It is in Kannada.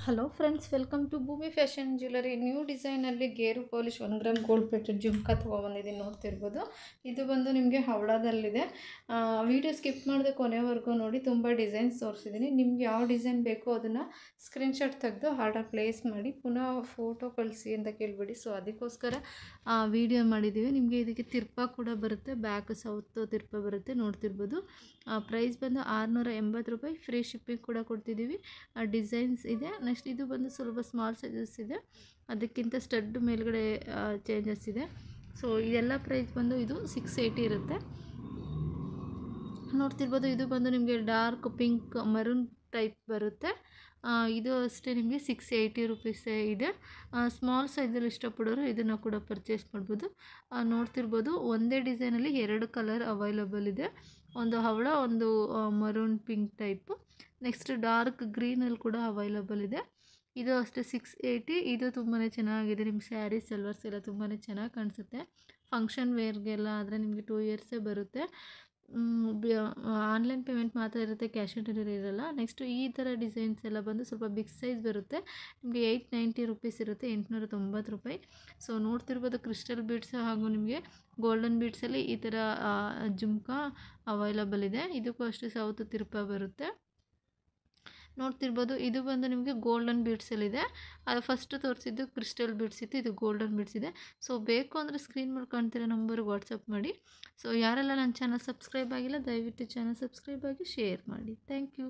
Hello friends, welcome to Bhoomi fashion jewellery. New ಡಿಸೈನಲ್ಲಿ ಗೇರು polish 1 gram gold plated jhumka ತೊಗೊಬಂದಿದ್ದೀನಿ. ನೋಡ್ತಿರ್ಬೋದು, ಇದು ಬಂದು ನಿಮಗೆ ಹವಳದಲ್ಲಿದೆ. ವಿಡಿಯೋ ಸ್ಕಿಪ್ ಮಾಡದೆ ಕೊನೆವರೆಗೂ ನೋಡಿ. ತುಂಬ ಡಿಸೈನ್ಸ್ ತೋರಿಸಿದ್ದೀನಿ. ನಿಮ್ಗೆ ಯಾವ ಡಿಸೈನ್ ಬೇಕೋ ಅದನ್ನು ಸ್ಕ್ರೀನ್ಶಾಟ್ ತೆಗೆದು ಆರ್ಡರ್ ಪ್ಲೇಸ್ ಮಾಡಿ. ಪುನಃ ಫೋಟೋ ಕಳಿಸಿ ಅಂತ ಕೇಳಬೇಡಿ. ಸೊ ಅದಕ್ಕೋಸ್ಕರ ವಿಡಿಯೋ ಮಾಡಿದ್ದೀವಿ. ನಿಮಗೆ ಇದಕ್ಕೆ ತಿರ್ಪ ಕೂಡ ಬರುತ್ತೆ, ಬ್ಯಾಕ್ ಸೌತ್ ತಿರ್ಪ ಬರುತ್ತೆ. ನೋಡ್ತಿರ್ಬೋದು, ಪ್ರೈಸ್ ಬಂದು 680 ರೂಪಾಯಿ. ಫ್ರೀ ಶಿಪ್ಪಿಂಗ್ ಕೂಡ ಕೊಡ್ತಿದ್ದೀವಿ. ಡಿಸೈನ್ಸ್ ಇದೆ. ನೆಕ್ಸ್ಟ್ ಇದು ಬಂದು ಸ್ವಲ್ಪ ಸ್ಮಾಲ್ ಸೈಜಸ್ ಇದೆ, ಅದಕ್ಕಿಂತ ಸ್ಟಡ್ ಮೇಲ್ಗಡೆ ಚೇಂಜಸ್ ಇದೆ. ಸೊ ಇದೆಲ್ಲ ಪ್ರೈಸ್ ಬಂದು ಇದು 680 ಇರುತ್ತೆ. ನೋಡ್ತಿರ್ಬೋದು, ಇದು ಬಂದು ನಿಮಗೆ ಡಾರ್ಕ್ ಪಿಂಕ್ ಮರೂನ್ ಟೈಪ್ ಬರುತ್ತೆ. ಇದು ಅಷ್ಟೇ ನಿಮಗೆ 680 ರುಪೀಸೇ ಇದೆ. ಸ್ಮಾಲ್ ಸೈಜಲ್ಲಿ ಇಷ್ಟಪಡೋರು ಇದನ್ನು ಕೂಡ ಪರ್ಚೇಸ್ ಮಾಡ್ಬೋದು. ನೋಡ್ತಿರ್ಬೋದು, ಒಂದೇ ಡಿಸೈನಲ್ಲಿ 2 ಕಲರ್ ಅವೈಲಬಲ್ ಇದೆ. ಒಂದು ಹವಳ, ಒಂದು maroon pink type. Next dark ಗ್ರೀನಲ್ಲಿ ಕೂಡ ಅವೈಲಬಲ್ ಇದೆ. ಇದು ಅಷ್ಟೇ 680. ಇದು ತುಂಬಾ ಚೆನ್ನಾಗಿದೆ. ನಿಮ್ಮ ಸ್ಯಾರಿ ಸಲ್ವಾರ್ಸ್ ಎಲ್ಲ ತುಂಬಾ ಚೆನ್ನಾಗಿ ಕಾಣಿಸುತ್ತೆ. ಫಂಕ್ಷನ್ ವೇರ್ಗೆಲ್ಲ ಆದರೆ ನಿಮಗೆ 2 ಇಯರ್ಸೇ ಬರುತ್ತೆ. ಆನ್ಲೈನ್ ಪೇಮೆಂಟ್ ಮಾತ್ರ ಇರುತ್ತೆ, ಕ್ಯಾಶ್ ಆನ್ ಡೆಲಿವರಿ ಇರಲ್ಲ. ನೆಕ್ಸ್ಟು ಈ ಥರ ಡಿಸೈನ್ಸ್ ಎಲ್ಲ ಬಂದು ಸ್ವಲ್ಪ ಬಿಗ್ ಸೈಜ್ ಬರುತ್ತೆ. ನಿಮಗೆ 890 ರುಪೀಸ್ ಇರುತ್ತೆ, 890 ರೂಪಾಯಿ. ಸೊ ನೋಡ್ತಿರ್ಬೋದು, ಕ್ರಿಸ್ಟಲ್ ಬೀಡ್ಸ್ ಹಾಗೂ ನಿಮಗೆ ಗೋಲ್ಡನ್ ಬೀಡ್ಸಲ್ಲಿ ಈ ಥರ ಜುಮ್ಕಾ ಅವೈಲಬಲ್ ಇದೆ. ಇದಕ್ಕೂ ಅಷ್ಟೇ ಸೌತ್ ತಿರುಪ ಬರುತ್ತೆ. ನೋಡ್ತಿರ್ಬೋದು, ಇದು ಬಂದು ನಿಮಗೆ ಗೋಲ್ಡನ್ ಬೀಡ್ಸಲ್ಲಿದೆ. ಅದು ಫಸ್ಟ್ ತೋರಿಸಿದ್ದು ಕ್ರಿಸ್ಟಲ್ ಬೀಡ್ಸ್ ಇತ್ತು, ಇದು ಗೋಲ್ಡನ್ ಬೀಡ್ಸ್ ಇದೆ. ಸೊ ಬೇಕು ಅಂದರೆ ಸ್ಕ್ರೀನ್ ಮೇಲೆ ಕಾಣ್ತಿರೋ ನಂಬರ್ಗೆ ವಾಟ್ಸಪ್ ಮಾಡಿ. ಸೊ ಯಾರೆಲ್ಲ ನನ್ನ ಚಾನಲ್ ಸಬ್ಸ್ಕ್ರೈಬ್ ಆಗಿಲ್ಲ, ದಯವಿಟ್ಟು ಚಾನಲ್ ಸಬ್ಸ್ಕ್ರೈಬ್ ಆಗಿ ಶೇರ್ ಮಾಡಿ. Thank you.